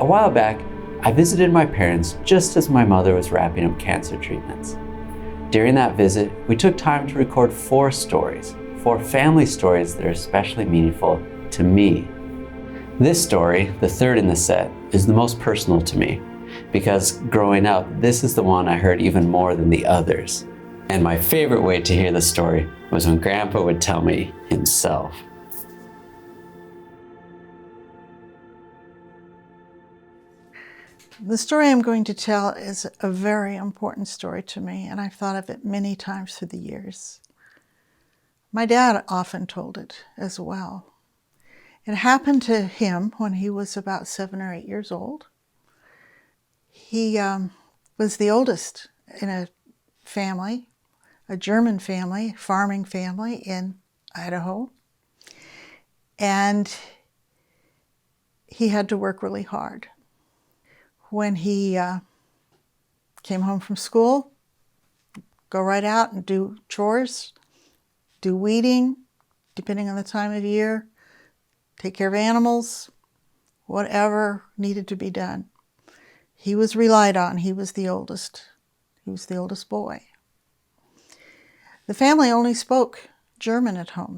A while back, I visited my parents just as my mother was wrapping up cancer treatments. During that visit, we took time to record 4 stories, 4 family stories that are especially meaningful to me. This story, the third in the set, is the most personal to me because growing up, this is the one I heard even more than the others. And my favorite way to hear the story was when Grandpa would tell me himself. The story I'm going to tell is a very important story to me, and I've thought of it many times through the years. My dad often told it as well. It happened to him when he was about 7 or 8 years old. He was the oldest in a family, a German family, farming family in Idaho. And he had to work really hard. When he came home from school, go right out and do chores, do weeding, depending on the time of year, take care of animals, whatever needed to be done. He was relied on. He was the oldest. He was the oldest boy. The family only spoke German at home.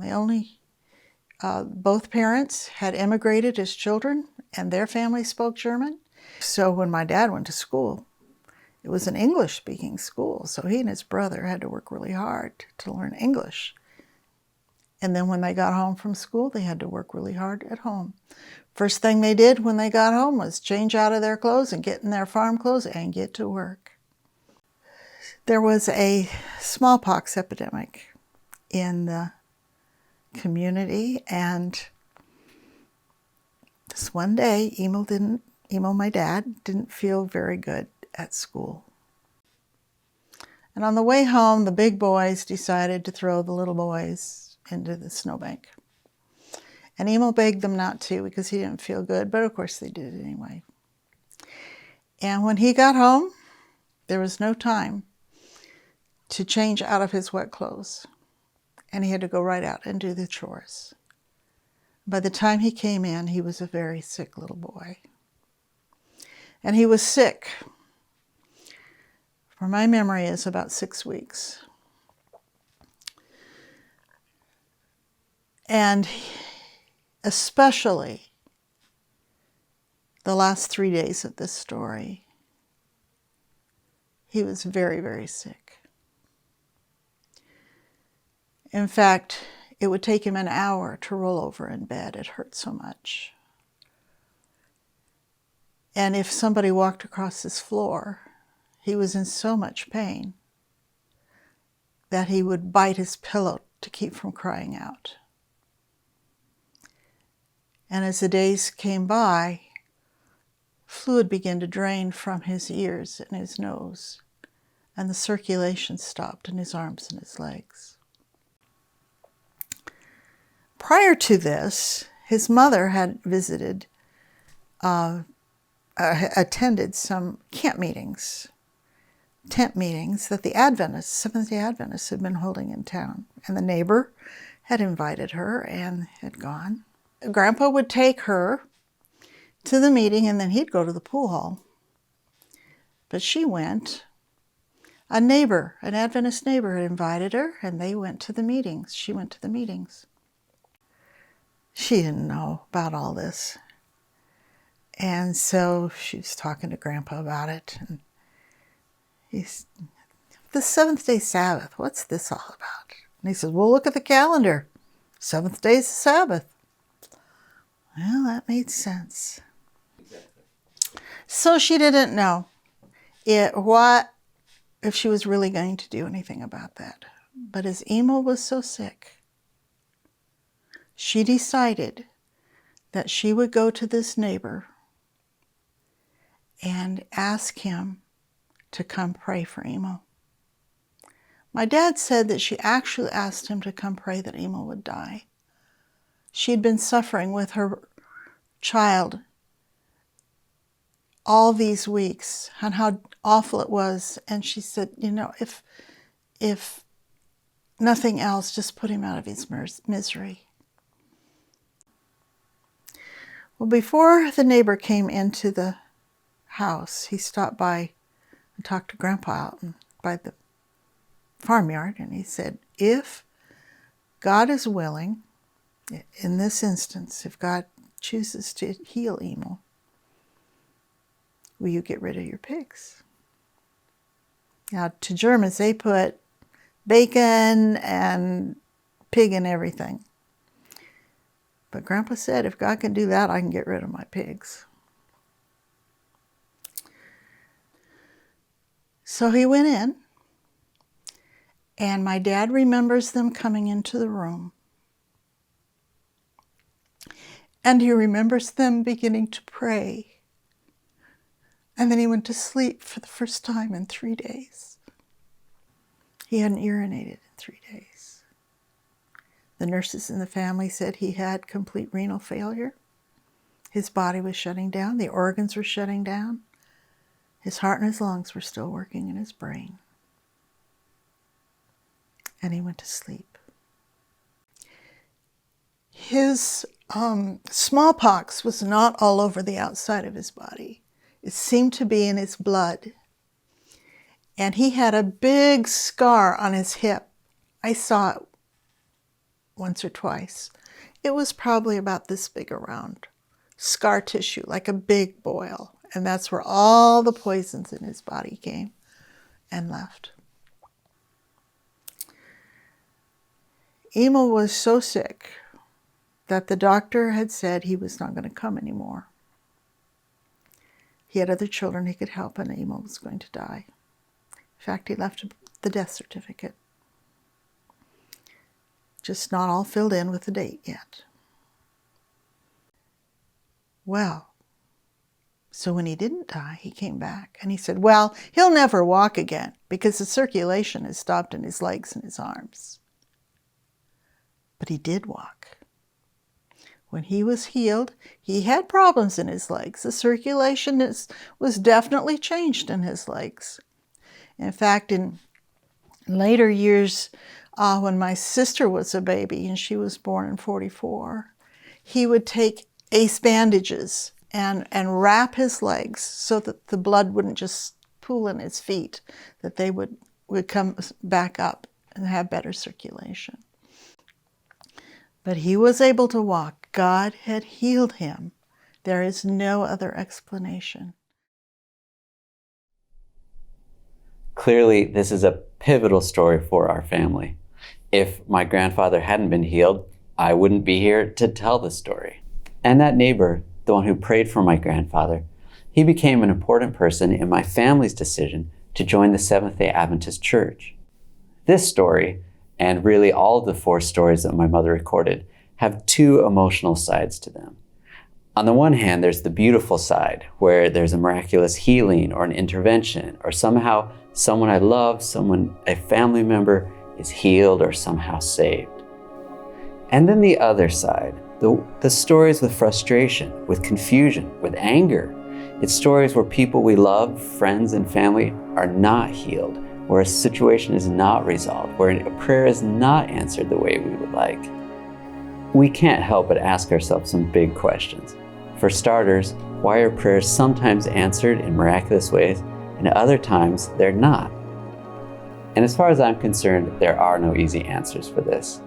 Both parents had immigrated as children, and their family spoke German. So when my dad went to school, it was an English-speaking school, so he and his brother had to work really hard to learn English. And then when they got home from school, they had to work really hard at home. First thing they did when they got home was change out of their clothes and get in their farm clothes and get to work. There was a smallpox epidemic in the community, and this one day, Emil, my dad, didn't feel very good at school. And on the way home, the big boys decided to throw the little boys into the snowbank. And Emil begged them not to because he didn't feel good, but of course they did it anyway. And when he got home, there was no time to change out of his wet clothes. And he had to go right out and do the chores. By the time he came in, he was a very sick little boy. And he was sick, for my memory, is about 6 weeks. And especially the last 3 days of this story, he was very, very sick. In fact, it would take him an hour to roll over in bed. It hurt so much. And if somebody walked across his floor, he was in so much pain that he would bite his pillow to keep from crying out. And as the days came by, fluid began to drain from his ears and his nose, and the circulation stopped in his arms and his legs. Prior to this, his mother had attended some camp meetings, tent meetings that the Adventists, Seventh-day Adventists, had been holding in town. And the neighbor had invited her and had gone. Grandpa would take her to the meeting, and then he'd go to the pool hall. But she went. A neighbor, an Adventist neighbor, had invited her, and they went to the meetings. She went to the meetings. She didn't know about all this. And so she was talking to Grandpa about it. And the seventh-day Sabbath, what's this all about? And he says, well, look at the calendar. 7th day is the Sabbath. Well, that made sense. Exactly. So she didn't know if she was really going to do anything about that. But as Emil was so sick, she decided that she would go to this neighbor and ask him to come pray for Emil. My dad said that she actually asked him to come pray that Emil would die. She'd been suffering with her child all these weeks and how awful it was. And she said, if nothing else, just put him out of his misery. Well, before the neighbor came into the house, he stopped by and talked to Grandpa out by the farmyard, and he said, if God is willing, in this instance, if God chooses to heal Emil, will you get rid of your pigs? Now, to Germans, they put bacon and pig in everything. But Grandpa said, if God can do that, I can get rid of my pigs. So he went in, and my dad remembers them coming into the room. And he remembers them beginning to pray. And then he went to sleep for the first time in 3 days. He hadn't urinated in 3 days. The nurses in the family said he had complete renal failure. His body was shutting down. The organs were shutting down. His heart and his lungs were still working in his brain. And he went to sleep. His smallpox was not all over the outside of his body. It seemed to be in his blood. And he had a big scar on his hip. I saw it once or twice. It was probably about this big around. Scar tissue, like a big boil. And that's where all the poisons in his body came and left. Emil was so sick that the doctor had said he was not going to come anymore. He had other children he could help, and Emil was going to die. In fact, he left the death certificate. Just not all filled in with the date yet. Well, so when he didn't die, he came back and he said, well, he'll never walk again because the circulation has stopped in his legs and his arms. But he did walk. When he was healed, he had problems in his legs. The circulation was definitely changed in his legs. In fact, in later years, when my sister was a baby and she was born in 1944, he would take ace bandages and wrap his legs so that the blood wouldn't just pool in his feet, that they would come back up and have better circulation. But he was able to walk. God had healed him. There is no other explanation. Clearly, this is a pivotal story for our family. If my grandfather hadn't been healed, I wouldn't be here to tell the story. And that neighbor, the one who prayed for my grandfather, he became an important person in my family's decision to join the Seventh-day Adventist Church. This story, and really all of the 4 stories that my mother recorded, have 2 emotional sides to them. On the one hand, there's the beautiful side, where there's a miraculous healing or an intervention, or somehow someone I love, a family member, is healed or somehow saved. And then the other side, the stories with frustration, with confusion, with anger. It's stories where people we love, friends and family, are not healed, where a situation is not resolved, where a prayer is not answered the way we would like. We can't help but ask ourselves some big questions. For starters, why are prayers sometimes answered in miraculous ways and other times they're not? And as far as I'm concerned, there are no easy answers for this.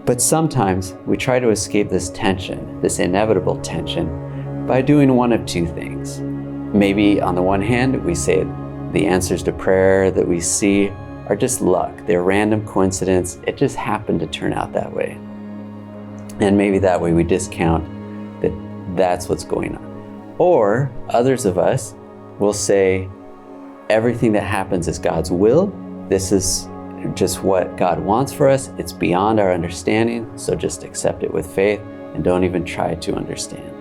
But sometimes we try to escape this tension, this inevitable tension, by doing one of 2 things. Maybe on the one hand, we say the answers to prayer that we see are just luck. They're random coincidence. It just happened to turn out that way. And maybe that way we discount that that's what's going on. Or others of us will say everything that happens is God's will. This is just what God wants for us. It's beyond our understanding, so just accept it with faith and don't even try to understand.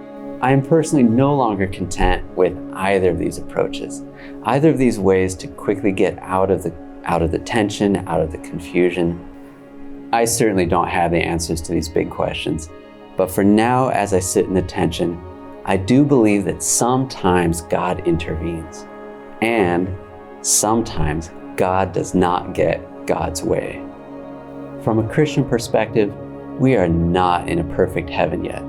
I am personally no longer content with either of these approaches, either of these ways to quickly get out of the tension, out of the confusion. I certainly don't have the answers to these big questions, but for now, as I sit in the tension, I do believe that sometimes God intervenes, and sometimes God does not get God's way. From a Christian perspective, we are not in a perfect heaven yet.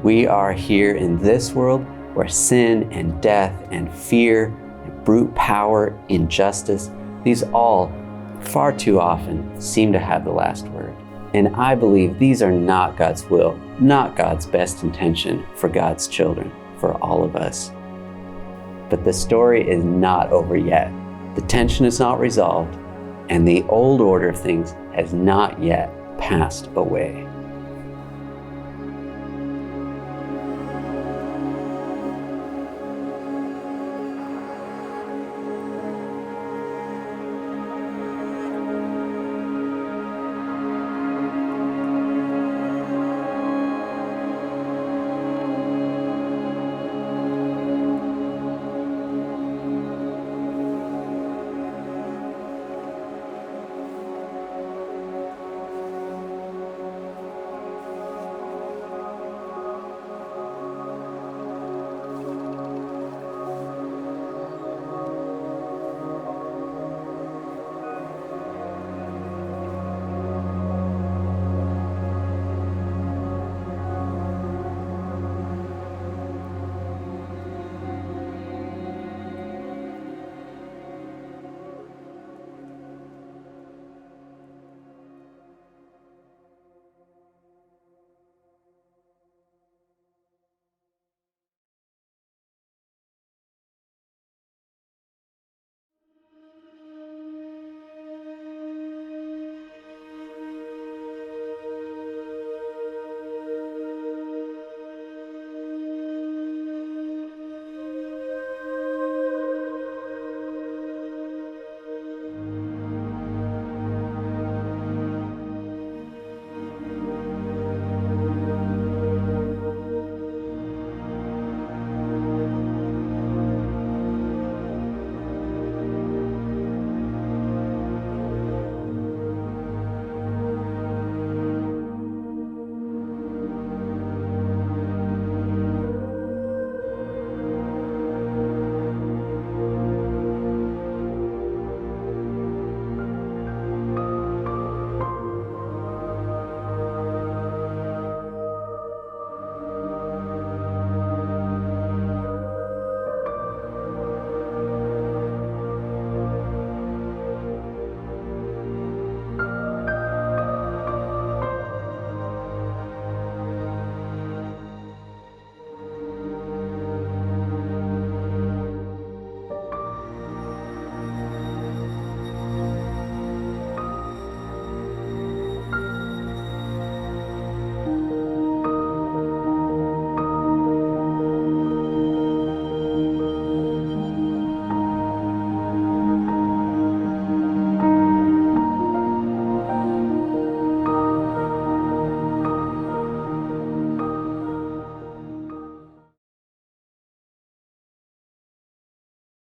We are here in this world where sin and death and fear and brute power, injustice, these all far too often seem to have the last word. And I believe these are not God's will, not God's best intention for God's children, for all of us. But the story is not over yet. The tension is not resolved, and the old order of things has not yet passed away.